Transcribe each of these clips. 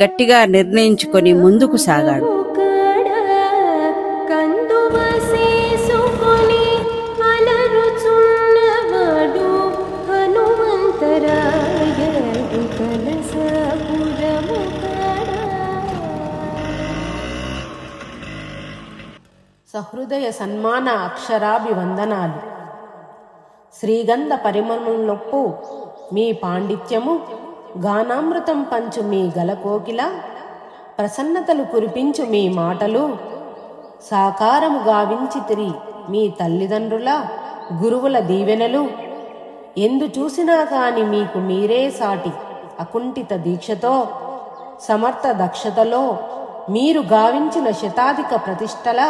గట్టిగా నిర్ణయించుకొని ముందుకు సాగాడు. సహృదయ సన్మాన అక్షరాభివందనాలు. శ్రీగంధ పరిమళంలొప్పు మీ పాండిత్యము, గానామృతం పంచు మీ గలకోకిల, ప్రసన్నతలు కురిపించు మీ మాటలు, సాకారము గావించితిరి మీ తల్లిదండ్రుల గురువుల దీవెనలు, ఎందు చూసినా కాని మీకు మీరే సాటి అకుంఠిత దీక్షతో, సమర్థ దక్షతలో మీరు గావించిన శతాధిక ప్రతిష్టల,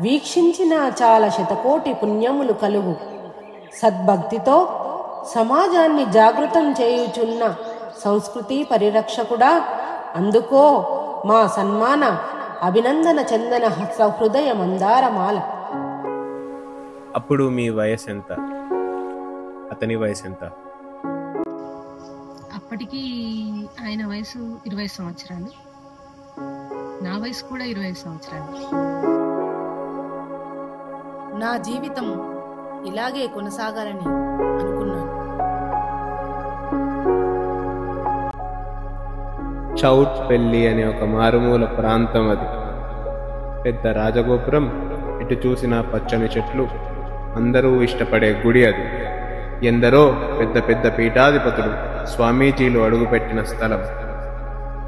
వీక్షించిన చాలా శతకోటి పుణ్యములు కలుగు, సద్భక్తితో సమాజాన్ని జాగృతం చేయుచున్న సంస్కృతి పరిరక్షకుడా, అందుకో మా సన్మాన అభినందన చందన సహృదయ మందారమాల. అప్పుడు మీ వయసు ఎంత? అతని వయసు ఎంత? అప్పటికి ఆయన వయసు 20 సంవత్సరాలు, నా వయసు కూడా 20 సంవత్సరాలు. నా జీవితం ఇలాగే కొనసాగాలని అనుకున్నాను. చౌట్పల్లి అనే ఒక మారుమూల ప్రాంతం అది. పెద్ద రాజగోపురం, ఎటు చూసిన పచ్చని చెట్లు, అందరూ ఇష్టపడే గుడి అది. ఎందరో పెద్ద పెద్ద పీఠాధిపతులు, స్వామీజీలు అడుగుపెట్టిన స్థలం.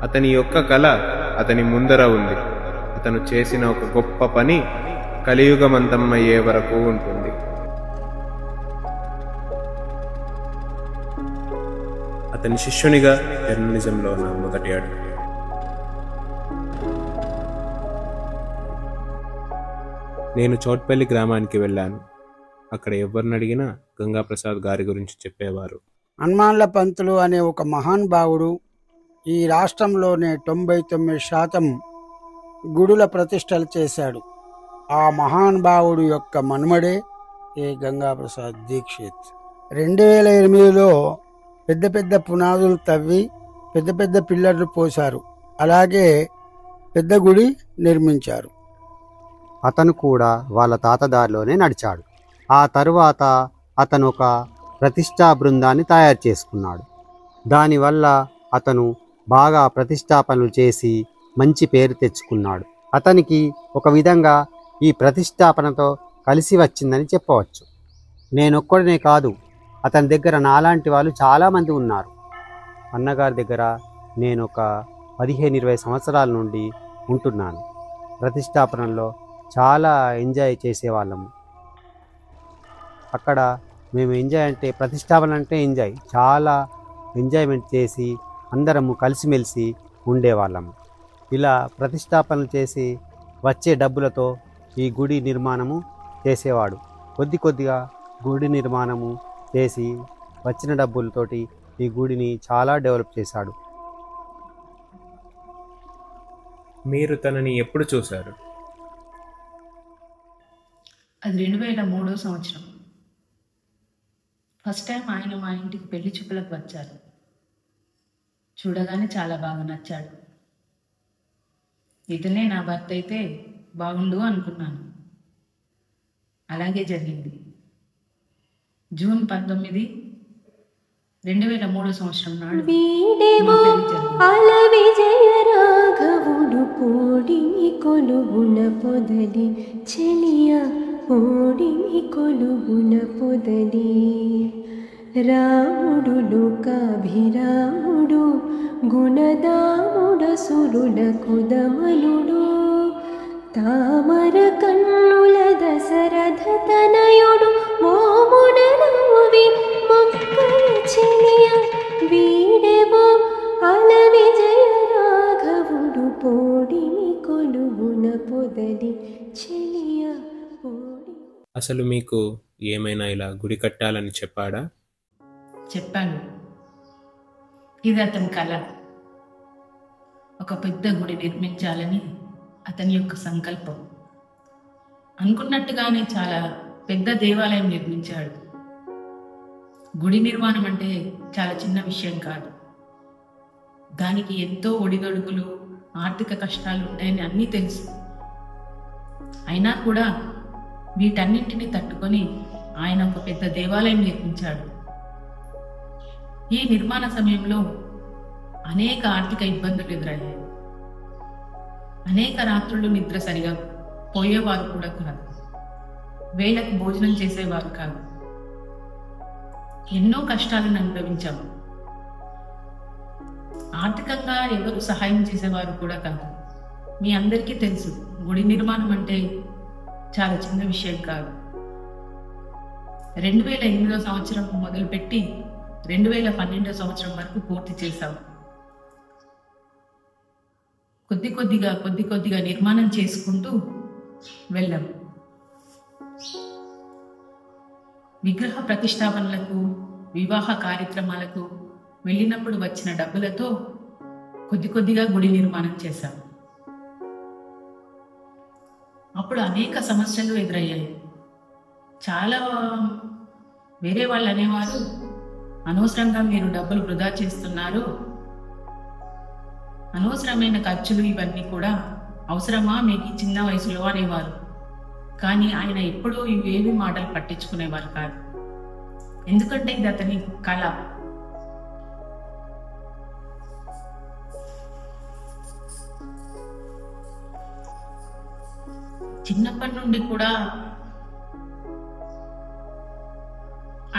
అతని యొక్క కళ అతని ముందర ఉంది. అతను చేసిన ఒక గొప్ప పని కలియుగమంతమయ్యే వరకు ఉంటుంది. అతని శిష్యునిగా జర్నలిజంలో నా మొదటి అడుగు. నేను చౌట్పల్లి గ్రామానికి వెళ్ళాను. అక్కడ ఎవరిని అడిగినా గంగాప్రసాద్ గారి గురించి చెప్పేవారు. హనుమాన్ల పంతులు అనే ఒక మహానుభావుడు ఈ రాష్ట్రంలోనే 99% గుడుల ప్రతిష్టలు చేశాడు. ఆ మహానుభావుడు యొక్క మనుమడే ఏ గంగాప్రసాద్ దీక్షిత్. 2008లో పెద్ద పెద్ద పునాదులు తవ్వి పెద్ద పెద్ద పిల్లర్లు పోశారు. అలాగే పెద్ద గుడి నిర్మించారు. అతను కూడా వాళ్ళ తాతదారిలోనే నడిచాడు. ఆ తరువాత అతను ఒక ప్రతిష్టా బృందాన్ని తయారు చేసుకున్నాడు. దానివల్ల అతను బాగా ప్రతిష్టాపనలు చేసి మంచి పేరు తెచ్చుకున్నాడు. అతనికి ఒక విధంగా ఈ ప్రతిష్టాపనతో కలిసి వచ్చిందని చెప్పవచ్చు. నేనొక్కడనే కాదు, అతని దగ్గర నాలాంటి వాళ్ళు చాలామంది ఉన్నారు. అన్నగారి దగ్గర నేను ఒక 15-20 సంవత్సరాల నుండి ఉంటున్నాను. ప్రతిష్టాపనలో చాలా ఎంజాయ్ చేసేవాళ్ళము. అక్కడ మేము ఎంజాయ్ అంటే ప్రతిష్టాపన అంటే ఎంజాయ్, చాలా ఎంజాయ్మెంట్ చేసి అందరము కలిసిమెలిసి ఉండేవాళ్ళము. ఇలా ప్రతిష్టాపనలు చేసి వచ్చే డబ్బులతో ఈ గుడి నిర్మాణము చేసేవాడు. కొద్ది కొద్దిగా గుడి నిర్మాణము చేసి వచ్చిన డబ్బులతోటి ఈ గుడిని చాలా డెవలప్ చేశాడు. మీరు తనని ఎప్పుడు చూశారు? అది 2003 సంవత్సరం. ఫస్ట్ టైం ఆయన మా ఇంటికి పెళ్లి చూపులకు వచ్చారు. చూడగానే చాలా బాగా నచ్చాడు. ఇతనే నా భర్త అయితే బాగుండు అనుకున్నాను. అలాగే జరిగింది. జూన్ 19, 2003 సంవత్సరం నాడు రాఘవుడు పోడిని కొలువున పొదలి చెలియ పోడిని కొలువున పొదలి రాముడు లోకాభిరాముడు గుణదాముడ సురుల కుదమలుడు తామర కన్నుల దశరథ తనయుడు మోమున నవ్వి మొక్కల చెలియ వీడెవో అల విజయ రాఘవుడు పోడిని కొలువున పొదలి చెలియ పోడి. అసలు మీకు ఏమైనా ఇలా గుడి కట్టాలని చెప్పాడా? చెప్పాను. ఇది అతని కళ. ఒక పెద్ద గుడి నిర్మించాలని అతని యొక్క సంకల్పం. అనుకున్నట్టుగానే చాలా పెద్ద దేవాలయం నిర్మించాడు. గుడి నిర్మాణం అంటే చాలా చిన్న విషయం కాదు. దానికి ఎంతో ఒడిదొడుకులు, ఆర్థిక కష్టాలు ఉంటాయని అన్నీ తెలుసు. అయినా కూడా వీటన్నింటినీ తట్టుకొని ఆయన ఒక పెద్ద దేవాలయం నిర్మించాడు. ఈ నిర్మాణ సమయంలో అనేక ఆర్థిక ఇబ్బందులు ఎదురయ్యాయి. అనేక రాత్రులు నిద్ర సరిగా పోయేవారు కూడా కాదు, వేళకు భోజనం చేసేవారు కాదు. ఎన్నో కష్టాలను అనుభవించాము. ఆర్థికంగా ఎవరు సహాయం చేసేవారు కూడా కాదు. మీ అందరికీ తెలుసు, గుడి నిర్మాణం అంటే చాలా చిన్న విషయం కాదు. 2008వ సంవత్సరం మొదలుపెట్టి 2012వ సంవత్సరం వరకు పూర్తి చేశాము. కొద్ది కొద్దిగా నిర్మాణం చేసుకుంటూ వెళ్ళాము. విగ్రహ ప్రతిష్టాపనలకు, వివాహ కార్యక్రమాలకు వెళ్ళినప్పుడు వచ్చిన డబ్బులతో కొద్దిగా గుడి నిర్మాణం చేశాం. అప్పుడు అనేక సమస్యలు ఎదురయ్యాయి. చాలా వేరే వాళ్ళు అనేవారు, అనవసరంగా మీరు డబ్బులు వృధా చేస్తున్నారు, అనవసరమైన ఖర్చులు ఇవన్నీ కూడా అవసరమా మీకు ఈ చిన్న వయసులో అనేవారు. కానీ ఆయన ఎప్పుడూ ఇవేవి మాటలు పట్టించుకునేవారు కాదు. ఎందుకంటే ఇది అతని కళ. చిన్నప్పటి నుండి కూడా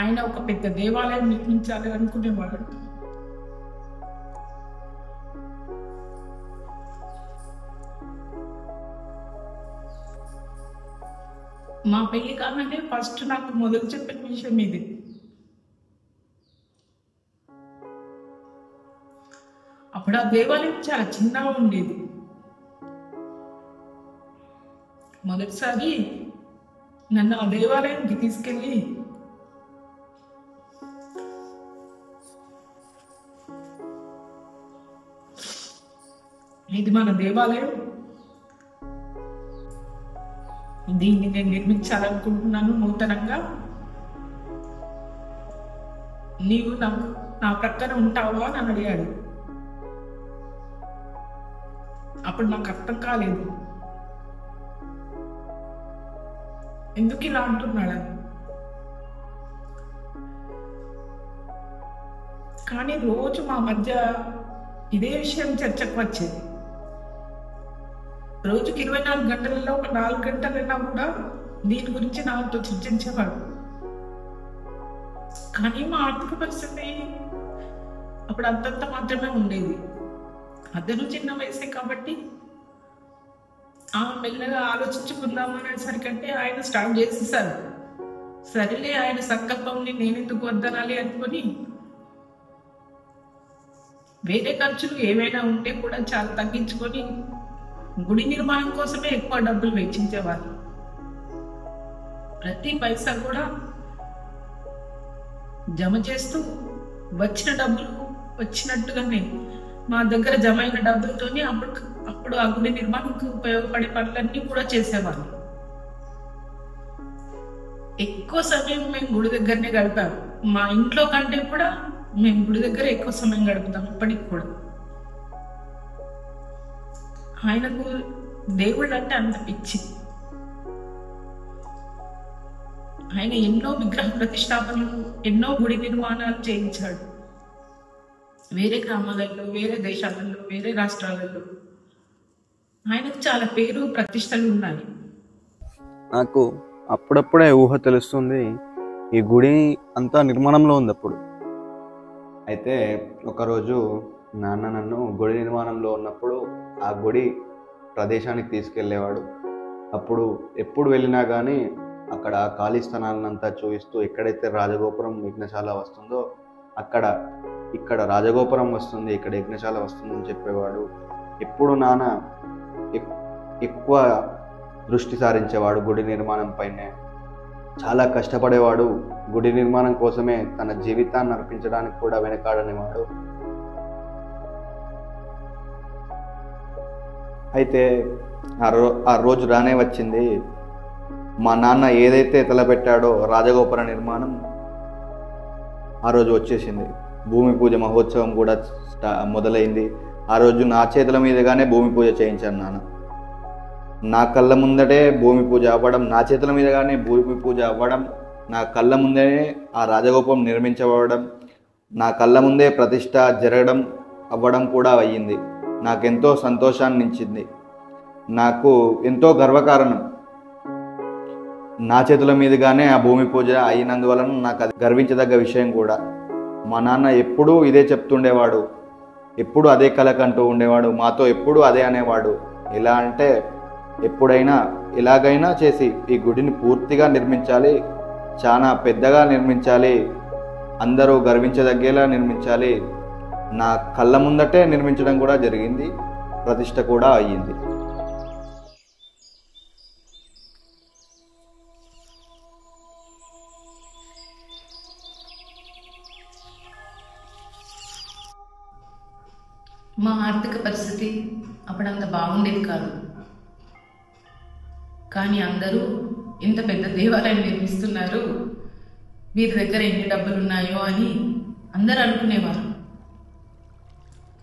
ఆయన ఒక పెద్ద దేవాలయం నిర్మించాలి అనుకునేవాడు. మా పెళ్లి కాగానే ఫస్ట్ నాకు మొదలు చెప్పిన విషయం ఇది. అప్పుడు ఆ దేవాలయం చాలా చిన్నగా ఉండేది. మొదటిసారి నన్ను ఆ దేవాలయానికి తీసుకెళ్ళి ఇది మన దేవాలయం, దీన్ని నేను నిర్మించాలనుకుంటున్నాను నూతనంగా, నీవు నా ప్రక్కన ఉంటావా అని అడిగాడు. అప్పుడు నాకు అర్థం కాలేదు, ఎందుకు ఇలా అంటున్నాడని. కానీ రోజు మా మధ్య ఇదే విషయం చర్చకు వచ్చేది. రోజుకి 24 గంటలలో ఒక 4 గంటలైనా కూడా దీని గురించి నాతో చర్చించేవాడు. కానీ మా ఆర్థిక పరిస్థితి అప్పుడు అంతంత మాత్రమే ఉండేది. అతను చిన్న వయసే కాబట్టి మెల్లగా ఆలోచించుకుందాం అనేసరికంటే ఆయన స్టార్ట్ చేసేసారు. సరేలే, ఆయన సంకల్పంని నేనెందుకు వద్దనాలి అనుకుని వేరే ఖర్చులు ఏవైనా ఉంటే కూడా చాలా తగ్గించుకొని గుడి నిర్మాణం కోసమే ఎక్కువ డబ్బులు వెచ్చించేవారు. ప్రతి పైసా కూడా జమ చేస్తూ వచ్చిన డబ్బులు వచ్చినట్టుగానే మా దగ్గర జమ అయిన డబ్బులతోనే అప్పుడు ఆ గుడి నిర్మాణానికి ఉపయోగపడే పనులన్నీ కూడా చేసేవారు. ఎక్కువ సమయం మేము గుడి దగ్గరనే గడిపాము. మా ఇంట్లో కంటే కూడా మేము గుడి దగ్గర ఎక్కువ సమయం గడుపుతాం ఇప్పటికి కూడా. ఆయనకు దేవుడు అంటే అంత పిచ్చి. ఆయన ఎన్నో విగ్రహ ప్రతిష్టాపనలు, ఎన్నో గుడి నిర్మాణాలు చేయించాడు. వేరే గ్రామాలలో, వేరే దేశాలలో, వేరే రాష్ట్రాలలో ఆయనకు చాలా పేరు ప్రతిష్టలు ఉన్నాయి. నాకు అప్పుడప్పుడే ఊహ తెలుస్తుంది, ఈ గుడి అంతా నిర్మాణంలో ఉంది అప్పుడు. అయితే ఒకరోజు నాన్న నన్ను గుడి నిర్మాణంలో ఉన్నప్పుడు ఆ గుడి ప్రదేశానికి తీసుకెళ్ళేవాడు. అప్పుడు ఎప్పుడు వెళ్ళినా కానీ అక్కడ ఖాళీ స్థలాన్నంతా చూపిస్తూ, ఎక్కడైతే రాజగోపురం యజ్ఞశాల వస్తుందో ఇక్కడ రాజగోపురం వస్తుంది, ఇక్కడ యజ్ఞశాల వస్తుంది అని చెప్పేవాడు. ఎప్పుడు నాన్న ఎక్కువ దృష్టి సారించేవాడు గుడి నిర్మాణం పైనే. చాలా కష్టపడేవాడు. గుడి నిర్మాణం కోసమే తన జీవితాన్ని అర్పించడానికి కూడా వెనకాడనివాడు. అయితే ఆ రోజు రానే వచ్చింది. మా నాన్న ఏదైతే తలపెట్టాడో రాజగోపుర నిర్మాణం ఆ రోజు వచ్చేసింది. భూమి పూజ మహోత్సవం కూడా మొదలైంది. ఆ రోజు నా చేతుల మీదుగానే భూమి పూజ చేయించాను నాన్న. నా కళ్ళ ముందటే భూమి పూజ అవ్వడం, నా చేతుల మీదుగానే భూమి పూజ అవ్వడం, నా కళ్ళ ముందే ఆ రాజగోపురం నిర్మించబడడం, నా కళ్ళ ముందే ప్రతిష్ట జరగడం అవ్వడం కూడా అయ్యింది. నాకెంతో సంతోషాన్ని ఇచ్చింది. నాకు ఎంతో గర్వకారణం. నా చేతుల మీదుగానే ఆ భూమి పూజ అయినందువలన నాకు అది గర్వించదగ్గ విషయం కూడా. మా నాన్న ఎప్పుడూ ఇదే చెప్తుండేవాడు, ఎప్పుడు అదే కలకంటూ ఉండేవాడు, మాతో ఎప్పుడు అదే అనేవాడు. ఎలా అంటే ఎప్పుడైనా ఎలాగైనా చేసి ఈ గుడిని పూర్తిగా నిర్మించాలి, చాలా పెద్దగా నిర్మించాలి, అందరూ గర్వించదగ్గేలా నిర్మించాలి. నా కళ్ళ ముందటే నిర్మించడం కూడా జరిగింది, ప్రతిష్ట కూడా అయ్యింది. మా ఆర్థిక పరిస్థితి అప్పుడంత బాగుండేది కాదు. కానీ అందరూ ఇంత పెద్ద దేవాలయం నిర్మిస్తున్నారు, వీరి దగ్గర ఎన్ని డబ్బులు ఉన్నాయో అని అందరూ అనుకునేవారు.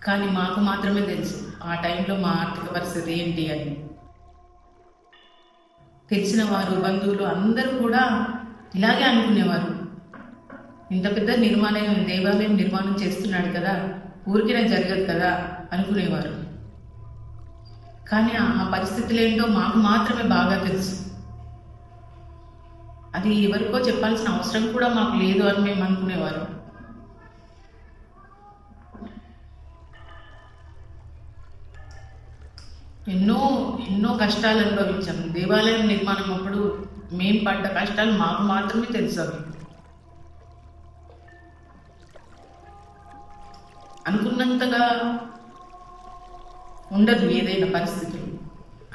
కానీ మాకు మాత్రమే తెలుసు ఆ టైంలో మా ఆర్థిక పరిస్థితి ఏంటి అని. తెలిసిన వారు, బంధువులు అందరూ కూడా ఇలాగే అనుకునేవారు. ఇంత పెద్ద దేవాలయం నిర్మాణం చేస్తున్నాడు కదా, ఊరికినే జరగదు కదా అనుకునేవారు. కానీ ఆ పరిస్థితులు ఏంటో మాకు మాత్రమే బాగా తెలుసు. అది ఎవరికో చెప్పాల్సిన అవసరం కూడా మాకు లేదు అని మేము అనుకునేవారు. ఎన్నో ఎన్నో కష్టాలు అనుభవించాము. దేవాలయం నిర్మాణం అప్పుడు మేము పడ్డ కష్టాలు మాకు మాత్రమే తెలుసు. అవి అనుకున్నంతగా ఉండదు ఏదైనా పరిస్థితులు.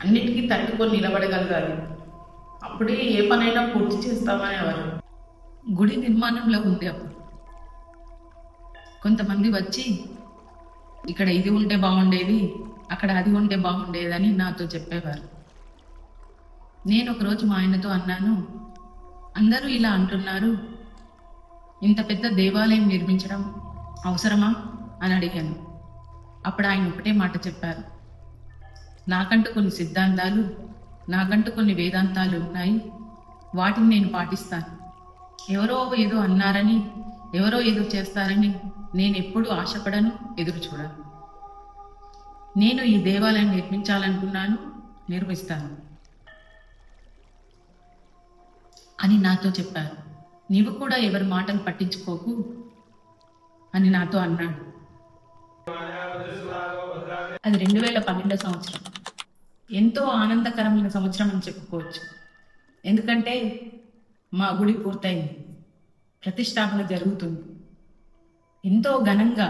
అన్నిటికీ తట్టుకొని నిలబడగలగాలి, అప్పుడే ఏ పనైనా పూర్తి చేస్తామనేవారు. గుడి నిర్మాణంలో ఉంది అప్పుడు కొంతమంది వచ్చి ఇక్కడ ఇది ఉంటే బాగుండేది, అక్కడ అది ఉంటే బాగుండేదని నాతో చెప్పేవారు. నేను ఒకరోజు మా ఆయనతో అన్నాను, అందరూ ఇలా అంటున్నారు, ఇంత పెద్ద దేవాలయం నిర్మించడం అవసరమా అని అడిగాను. అప్పుడు ఆయన ఒకటే మాట చెప్పారు, నాకంటూ కొన్ని సిద్ధాంతాలు, నాకంటూ కొన్ని వేదాంతాలు ఉన్నాయి, వాటిని నేను పాటిస్తాను. ఎవరో ఏదో అన్నారని, ఎవరో ఏదో చేస్తారని నేను ఎప్పుడూ ఆశపడను, ఎదురు చూడను. నేను ఈ దేవాలయం నిర్మించాలనుకున్నాను, నిర్మిస్తాను అని నాతో చెప్పారు. నీవు కూడా ఎవరి మాటలు పట్టించుకోకు అని నాతో అన్నాడు. అది 2012 సంవత్సరం. ఎంతో ఆనందకరమైన సంవత్సరం అని చెప్పుకోవచ్చు. ఎందుకంటే మా గుడి పూర్తయింది, ప్రతిష్టాపన జరుగుతుంది. ఎంతో ఘనంగా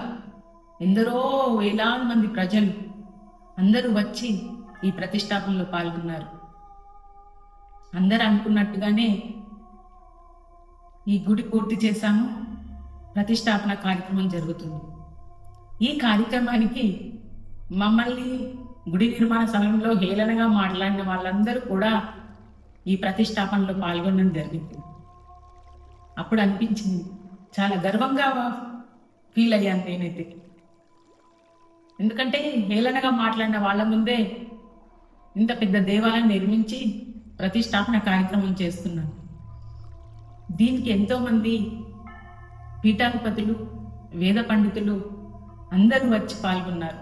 ఎందరో వేలాది మంది ప్రజలు అందరూ వచ్చి ఈ ప్రతిష్టాపనలో పాల్గొన్నారు. అందరూ అనుకున్నట్టుగానే ఈ గుడి పూర్తి చేశాము, ప్రతిష్టాపన కార్యక్రమం జరుగుతుంది. ఈ కార్యక్రమానికి మమ్మల్ని గుడి నిర్మాణ సమయంలో హేళనగా మాట్లాడిన వాళ్ళందరూ కూడా ఈ ప్రతిష్టాపనలో పాల్గొనడం జరిగింది. అప్పుడు అనిపించింది, చాలా గర్వంగా ఫీల్ అయ్యాను నేనైతే. ఎందుకంటే హేళనగా మాట్లాడిన వాళ్ళ ముందే ఇంత పెద్ద దేవాలయం నిర్మించి ప్రతిష్టాపన కార్యక్రమం చేస్తున్నాను. దీనికి ఎంతోమంది పీఠాధిపతులు, వేద పండితులు అందరూ వచ్చి పాల్గొన్నారు.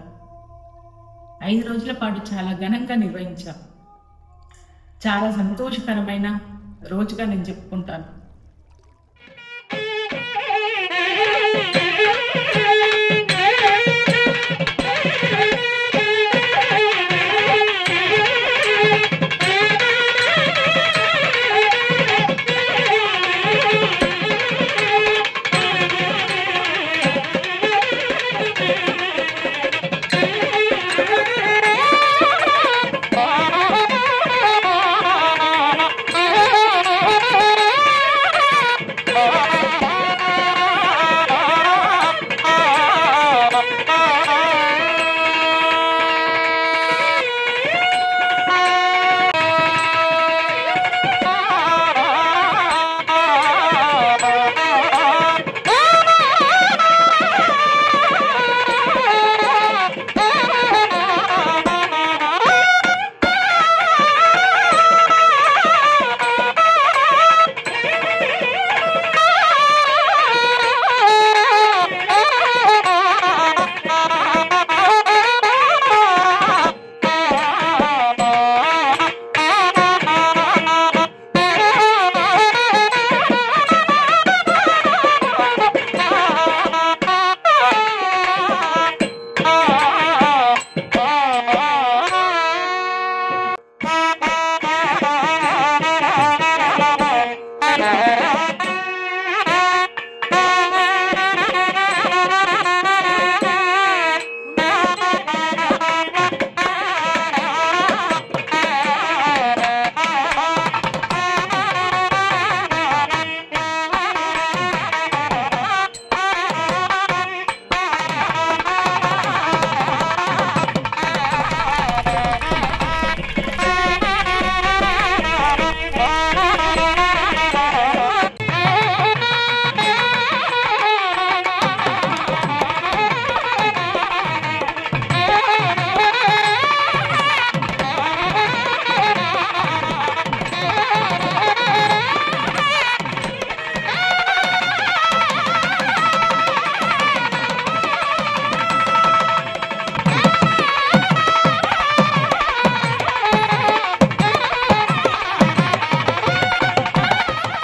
5 రోజుల పాటు చాలా ఘనంగా నిర్వహించాం. చాలా సంతోషకరమైన రోజుగా నేను చెప్పుకుంటాను.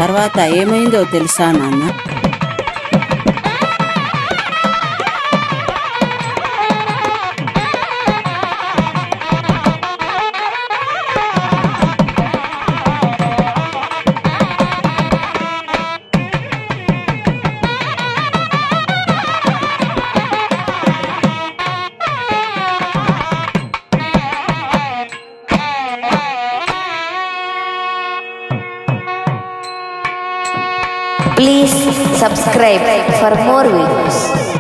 తర్వాత ఏమైందో తెలుసా నాన్న? Please subscribe for more videos.